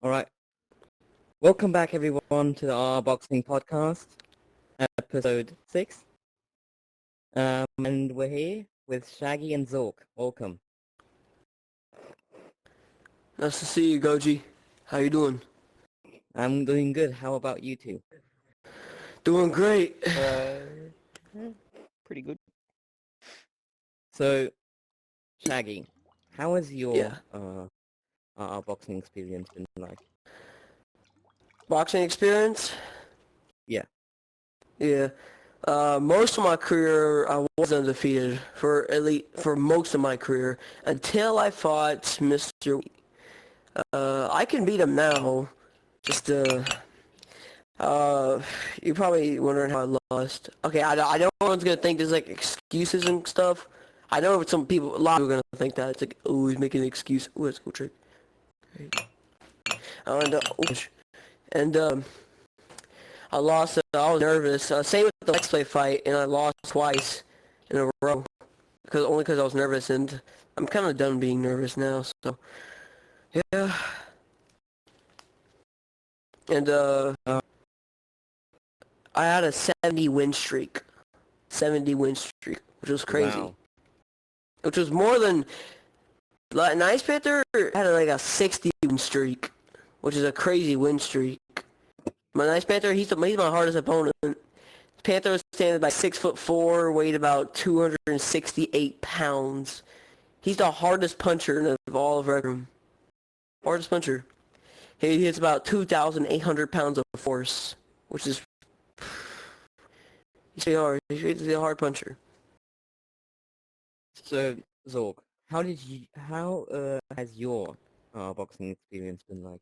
All right. Welcome back, everyone, to our boxing podcast, episode 6. And we're here with Shaggy and Zork. Welcome. Nice to see you, Goji. How you doing? I'm doing good. How about you two? Doing great. Pretty good. So, Shaggy, how has your Yeah. boxing experience been like? Boxing experience? Yeah. Yeah. Most of my career, I was undefeated for most of my career until I fought Mr. I can beat him now. Just you're probably wondering how I lost. Okay, I know everyone's gonna think there's like excuses and stuff. I know some people, a lot of people are gonna think that it's like, oh, he's making an excuse. Oh, that's a cool trick. And I lost. I was nervous. Same with the Lex Play fight, and I lost twice in a row because I was nervous, and I'm kind of done being nervous now. So yeah. And I had a 70 win streak, which was crazy. Wow. Which was more than like Nice Panther had like a 60 win streak, which is a crazy win streak. My Nice Panther, he's my hardest opponent. Panther was standing by 6'4", weighed about 268 pounds. He's the hardest puncher of all of Redrum. Hardest puncher. He hits about 2,800 pounds of force, which is he's pretty hard. He's a hard puncher. So, Zork, how has your boxing experience been like?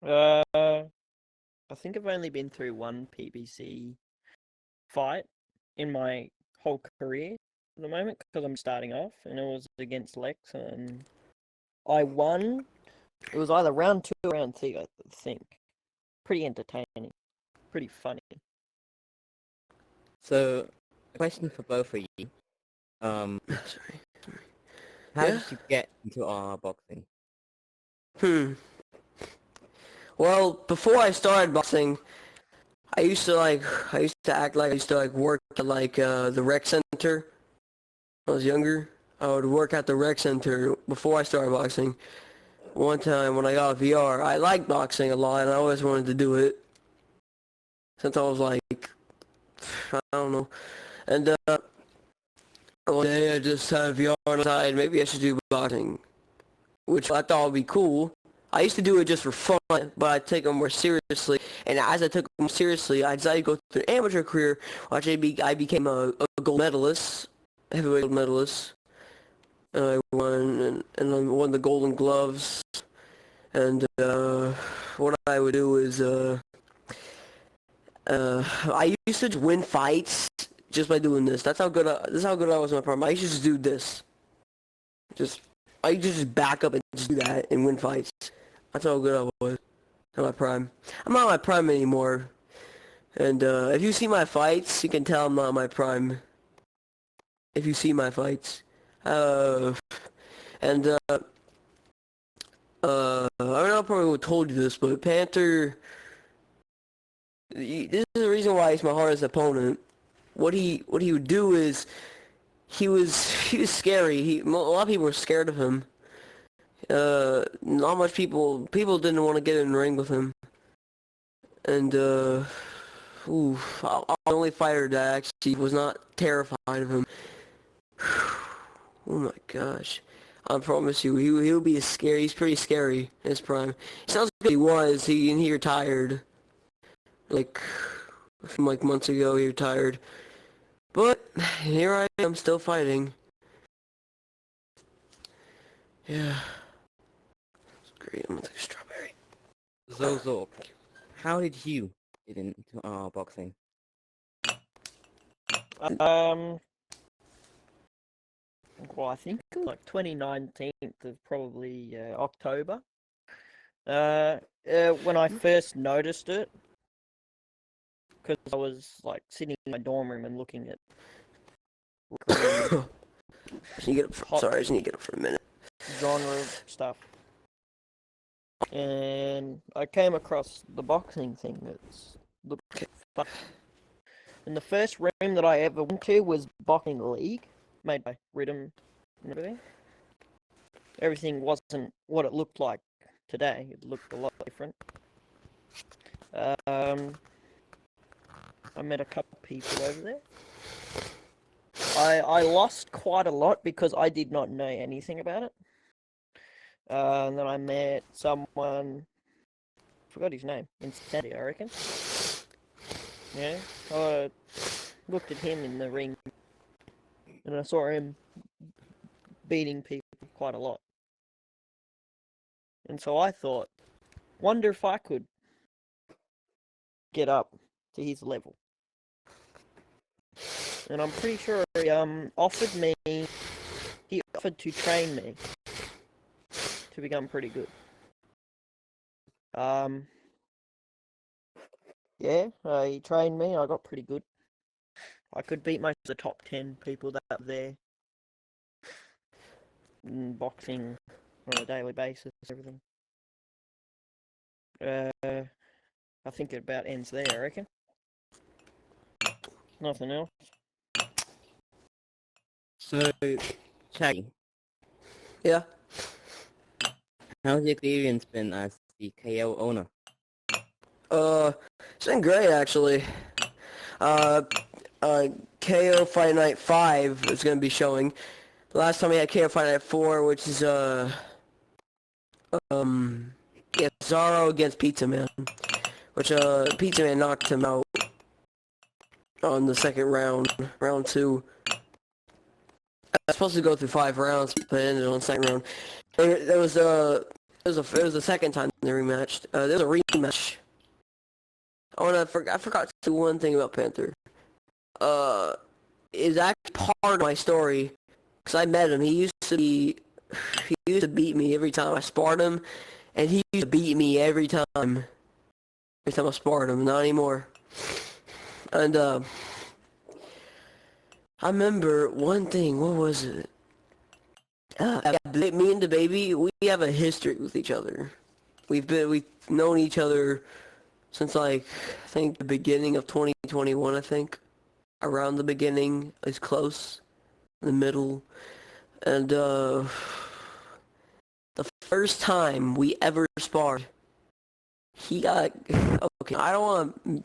I think I've only been through one PBC fight in my whole career at the moment because I'm starting off, and it was against Lex, and I won. It was either round 2 or round 3, I think. Pretty entertaining, pretty funny. So, a question for both of you. Sorry. How Yeah? did you get into boxing? Well, before I started boxing, I used to act like I used to like work at like the rec center. When I was younger, I would work at the rec center before I started boxing. One time when I got VR, I liked boxing a lot and I always wanted to do it. Since I was like, I don't know. And one day I just had VR on the side, maybe I should do boxing. Which I thought would be cool. I used to do it just for fun, but I take them more seriously. And as I took them seriously, I decided to go through an amateur career, which I became a gold medalist, heavyweight gold medalist. And I won, and I won the Golden Gloves. And what I would do is, I used to just win fights just by doing this. This is how good I was in my prime. I used to just do this. I used to just back up and just do that and win fights. That's how good I was in my prime. I'm not in my prime anymore. And if you see my fights, you can tell I'm not in my prime. If you see my fights. I don't know, I probably would have told you this, but Panther, this is the reason why he's my hardest opponent. What he would do is, he was scary. A lot of people were scared of him. Not much people didn't want to get in the ring with him. And I'm the only fighter that actually was not terrified of him. Oh my gosh. I promise you, he'll be scary. He's pretty scary in his prime. It sounds like he was. He retired. Like, from like months ago, he retired. But here I am, still fighting. Yeah. It's great. I'm gonna take a strawberry. So, Zork, how did you get into boxing? Well, I think it was like 2019 of probably October. When I first noticed it, because I was like sitting in my dorm room and looking at Sorry, I just need to get up for a minute. genre stuff. And I came across the boxing thing that's looked fun. And the first room that I ever went to was Boxing League, made by Rhythm and everything. Everything wasn't what it looked like today. It looked a lot different. I met a couple people over there. I lost quite a lot because I did not know anything about it. And then I met someone, forgot his name, Insanity, I reckon. Yeah, I looked at him in the ring, and I saw him beating people quite a lot. And so I thought, wonder if I could get up to his level. And I'm pretty sure he offered to train me to become pretty good. Yeah, he trained me. I got pretty good. I could beat most of the top 10 people that are there in boxing on a daily basis, everything. I think it about ends there, I reckon. Nothing else. So, Shaggy, Yeah. how's your experience been as the KO owner? It's been great actually. KO Fight Night 5 is gonna be showing. The last time we had KO Fight Night 4, which is yeah, Zorro against Pizza Man, which Pizza Man knocked him out on the second round, round 2. I was supposed to go through 5 rounds, but it ended on the second round. There was the second time they rematched. There was a rematch. Oh, and I forgot to do one thing about Panther. Is actually part of my story, because I met him. He used to beat me every time I sparred him, and he used to beat me every time I sparred him. Not anymore. And I remember one thing. What was it? Me and the baby, we have a history with each other. We've known each other since like I think the beginning of 2021. I think around the beginning is close, the middle, and the first time we ever sparred, he got okay. I don't want to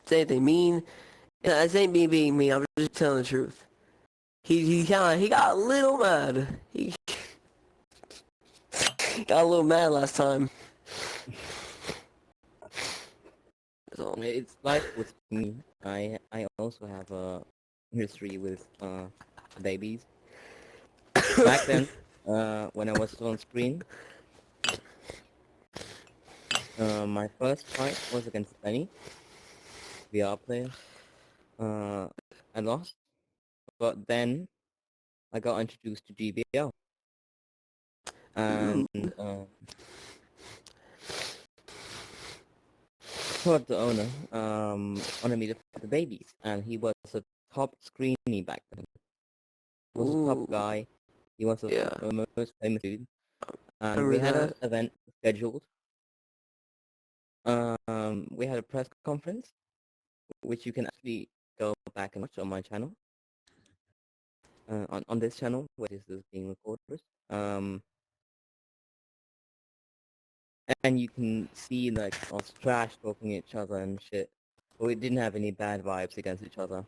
say anything mean. This ain't me being mean. I'm just telling the truth. He got a little mad. He got a little mad last time. So, It's like with me. I also have a history with babies. Back then, when I was on screen, my first fight was against Benny, VR player. I lost, but then I got introduced to GBL, and Todd, the owner, wanted me to fight the babies, and he was a top screeny back then. He was a top guy. He was the most famous dude. And we had an event scheduled. We had a press conference, which you can actually go back and watch on my channel. On this channel, which is being recorded. And you can see like us trash talking each other and shit. But we didn't have any bad vibes against each other.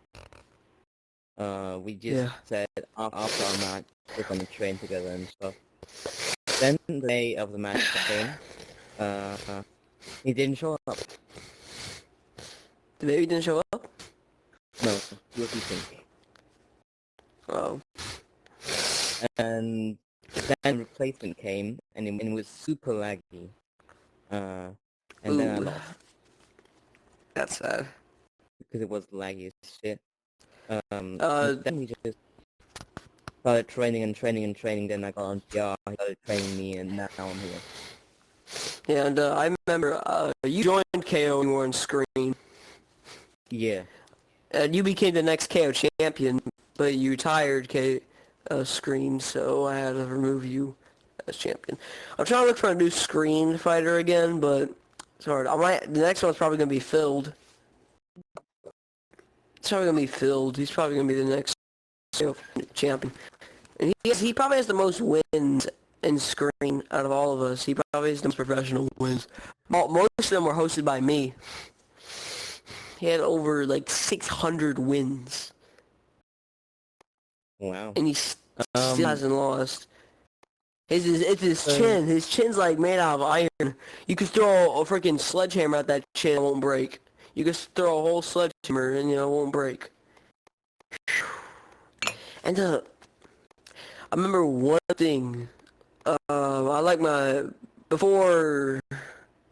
We just said after our match, we're gonna train together and stuff. Then the day of the match came. He didn't show up. The baby didn't show up? No, he was eating. Oh. And then replacement came, and it was super laggy. And then I lost. That's sad. Because it was laggy as shit. Then we just started training and training and training, then I got on PR, he started training me, and now I'm here. Yeah, and I remember you joined KO when you were on screen. Yeah. And you became the next KO champion, but you retired screen, so I had to remove you. champion. I'm trying to look for a new screen fighter again, but it's hard. The next one's probably gonna be filled. It's probably gonna be filled. He's probably gonna be the next champion. And he probably has the most wins in screen out of all of us. He probably has the most professional wins. Most of them were hosted by me. He had over like 600 wins. Wow. And he still hasn't lost. It's his chin. His chin's like made out of iron. You could throw a freaking sledgehammer at that chin, it won't break. You could throw a whole sledgehammer and it won't break. And I remember one thing. I like before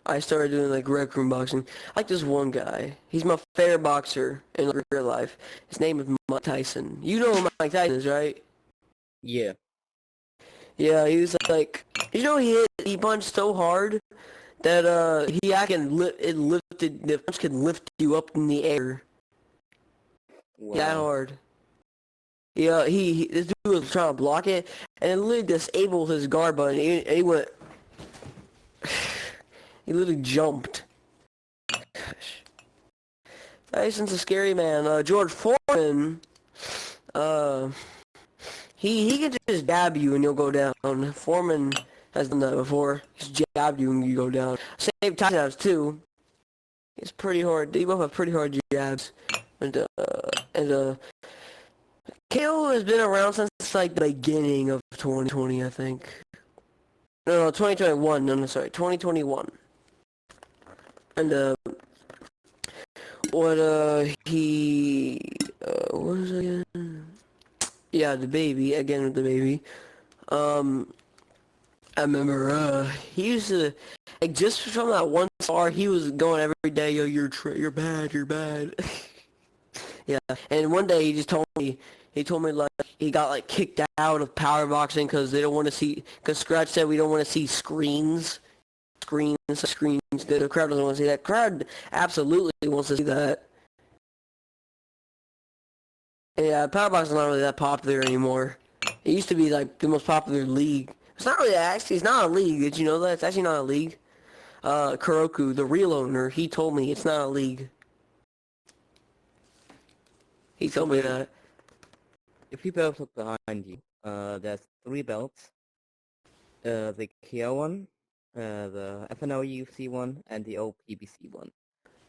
I started doing like rec room boxing, I like this one guy. He's my favorite boxer in real life. His name is Mike Tyson. You know who Mike Tyson is, right? Yeah. Yeah, he was like, he punched so hard that the punch can lift you up in the air. Wow. That hard. Yeah, this dude was trying to block it, and it literally disabled his guard button. He went, he literally jumped. Gosh. Tyson's a scary man. George Foreman, he can just jab you and you'll go down. Foreman has done that before. He's jabbed you and you go down. Same Tyson has too. It's pretty hard. They both have pretty hard jabs. And KO has been around since like the beginning of 2020, I think. No, 2021. No, sorry, 2021. And what was it again? Yeah, the baby again with the baby. I remember he used to like just from that one spar he was going every day. Yo, you're bad, you're bad. Yeah, and one day he told me like he got like kicked out of power boxing because they don't want to see, because Scratch said we don't want to see screens. The crowd doesn't want to see that. Crowd absolutely wants to see that. Yeah, power boxing is not really that popular anymore. It used to be like the most popular league. It's not really, actually, it's not a league. Did you know that? It's actually not a league. Kuroku, the real owner, he told me it's not a league. He told me that. If you both look behind you, there's 3 belts. The KO one, the FNL UFC one, and the old PBC one.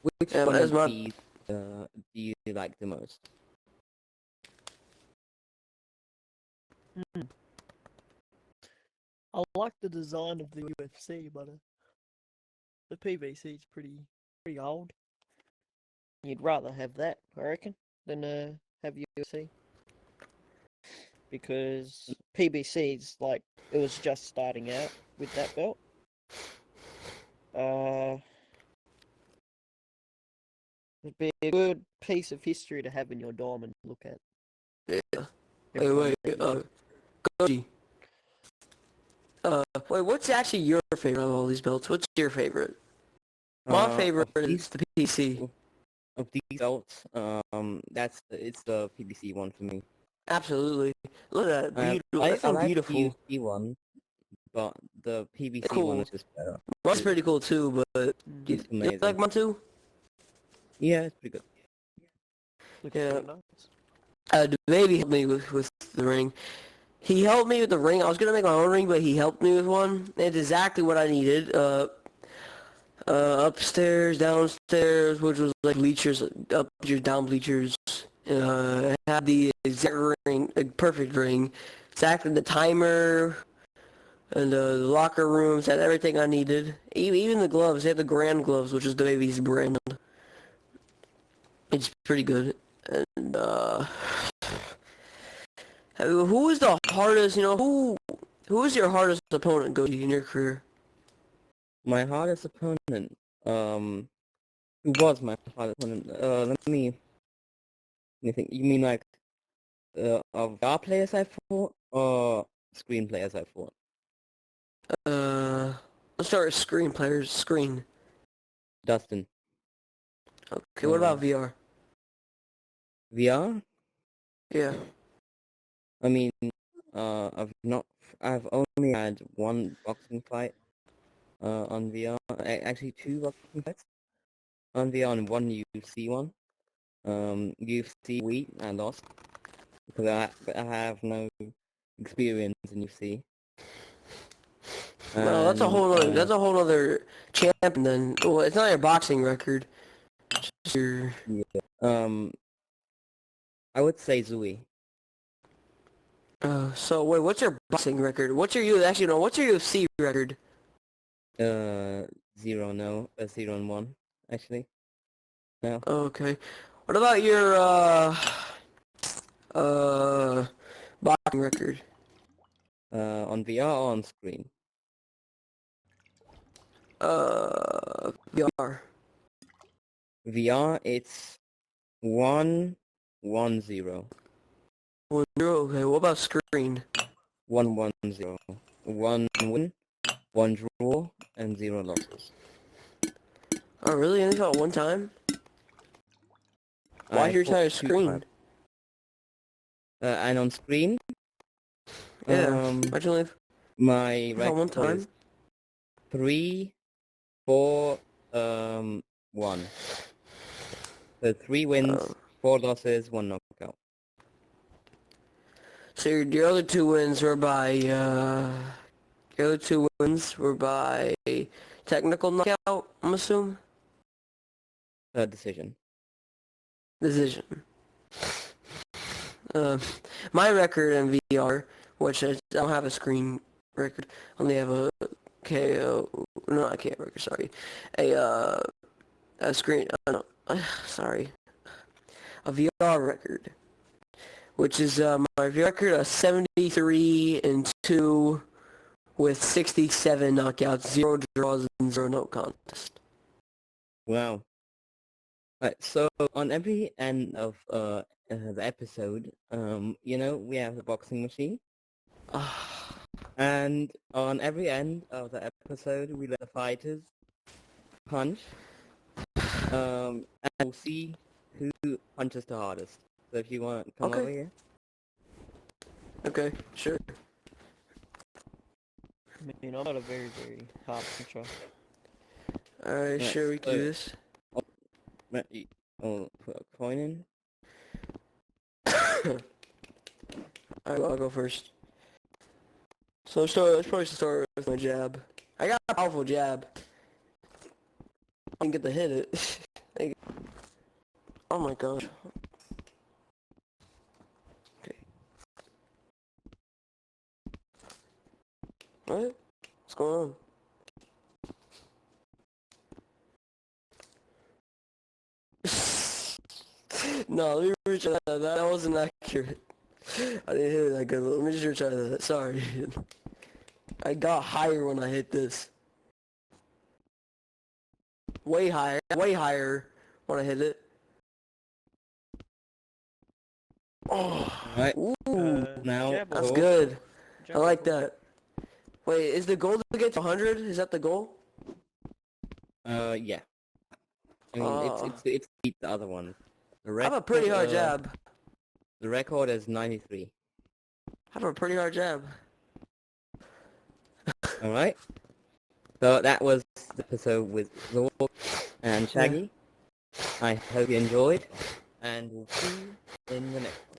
Which one of these do you like the most? I like the design of the UFC, but the PVC is pretty old. You'd rather have that, I reckon, than have UFC. Because PBC's like, it was just starting out with that belt. It'd be a good piece of history to have in your dorm and look at. Yeah. Wait, Goji. Wait, what's actually your favorite of all these belts? What's your favorite? My favorite is the PBC. Of these belts, it's the PBC one for me. Absolutely. Look at that. Beautiful. I like beautiful. the UFC one, but the PBC one is just better. Mine's pretty cool too, but It's you amazing. like mine too? Yeah, it's pretty good. Yeah. The baby helped me with the ring. He helped me with the ring. I was gonna make my own ring, but he helped me with one. It's exactly what I needed. Upstairs, downstairs, which was like bleachers, up bleachers, down bleachers. Had the exact ring, perfect ring. Exactly the timer, and the locker rooms had everything I needed. Even the gloves, they had the Grand gloves, which is the baby's brand. It's pretty good. And who is the hardest? Who is your hardest opponent, Goji, in your career? My hardest opponent, who was my hardest opponent? Let me think. You mean like, of VR players I fought, or screen players I fought? Let's start with screen players. Screen. Dustin. Okay, what about VR? VR? Yeah. I mean, I've not I've only had one boxing fight on VR. Actually, two boxing fights on VR and one UFC one. UFC week I lost because I have no experience in UFC. Well, that's a whole other, that's a whole other champion then. Well, it's not your boxing record. It's just your... Yeah. I would say Zui. So wait, what's your boxing record? What's your actually no? What's your UFC record? 0 no, 0 and 1 actually. No. Okay. What about your uh boxing record? On VR or on screen? VR. VR, it's 1-1-0. 1-0. Okay. What about screen? 1-1-0. 1 win, 1 draw, and 0 losses. Oh, really? Only fought one time? Why'd you retire screen? And on screen, Yeah. Why'd you only my fought one record time? is 3, 4, 1. So 3 wins, 4 losses, 1 knockout. So your other two wins were by technical knockout, I'm assuming? Decision. Decision. My record in VR, which I don't have a screen record, I only have a KO, no, not KO record, sorry. A screen, no, sorry. A VR record, which is my VR record of 73-2 with 67 knockouts, 0 draws, and 0 no contest. Wow. Right, so on every end of the episode, we have the boxing machine. And on every end of the episode, we let the fighters punch. And we'll see who punches the hardest. So if you want to come over here. Okay, sure. I mean, I'm not a very, very hard puncher. Alright, sure, we can do this. Put a coin in. Alright, I'll go first. So let's probably start with my jab. I got a powerful jab. I didn't get to hit it. Oh my gosh. Okay. What? What's going on? No, let me retry that. That wasn't accurate. I didn't hit it that good. Let me just retry that. Sorry. I got higher when I hit this. Way higher when I hit it. Oh, Alright. ooh, Now, that's good. I like that. Wait, is the goal to get to 100? Is that the goal? Yeah. I mean, it's to beat the other one. I have a pretty hard jab. The record is 93. I have a pretty hard jab. Alright. So that was the episode with Zork and Shaggy. I hope you enjoyed, and we'll see you in the next one.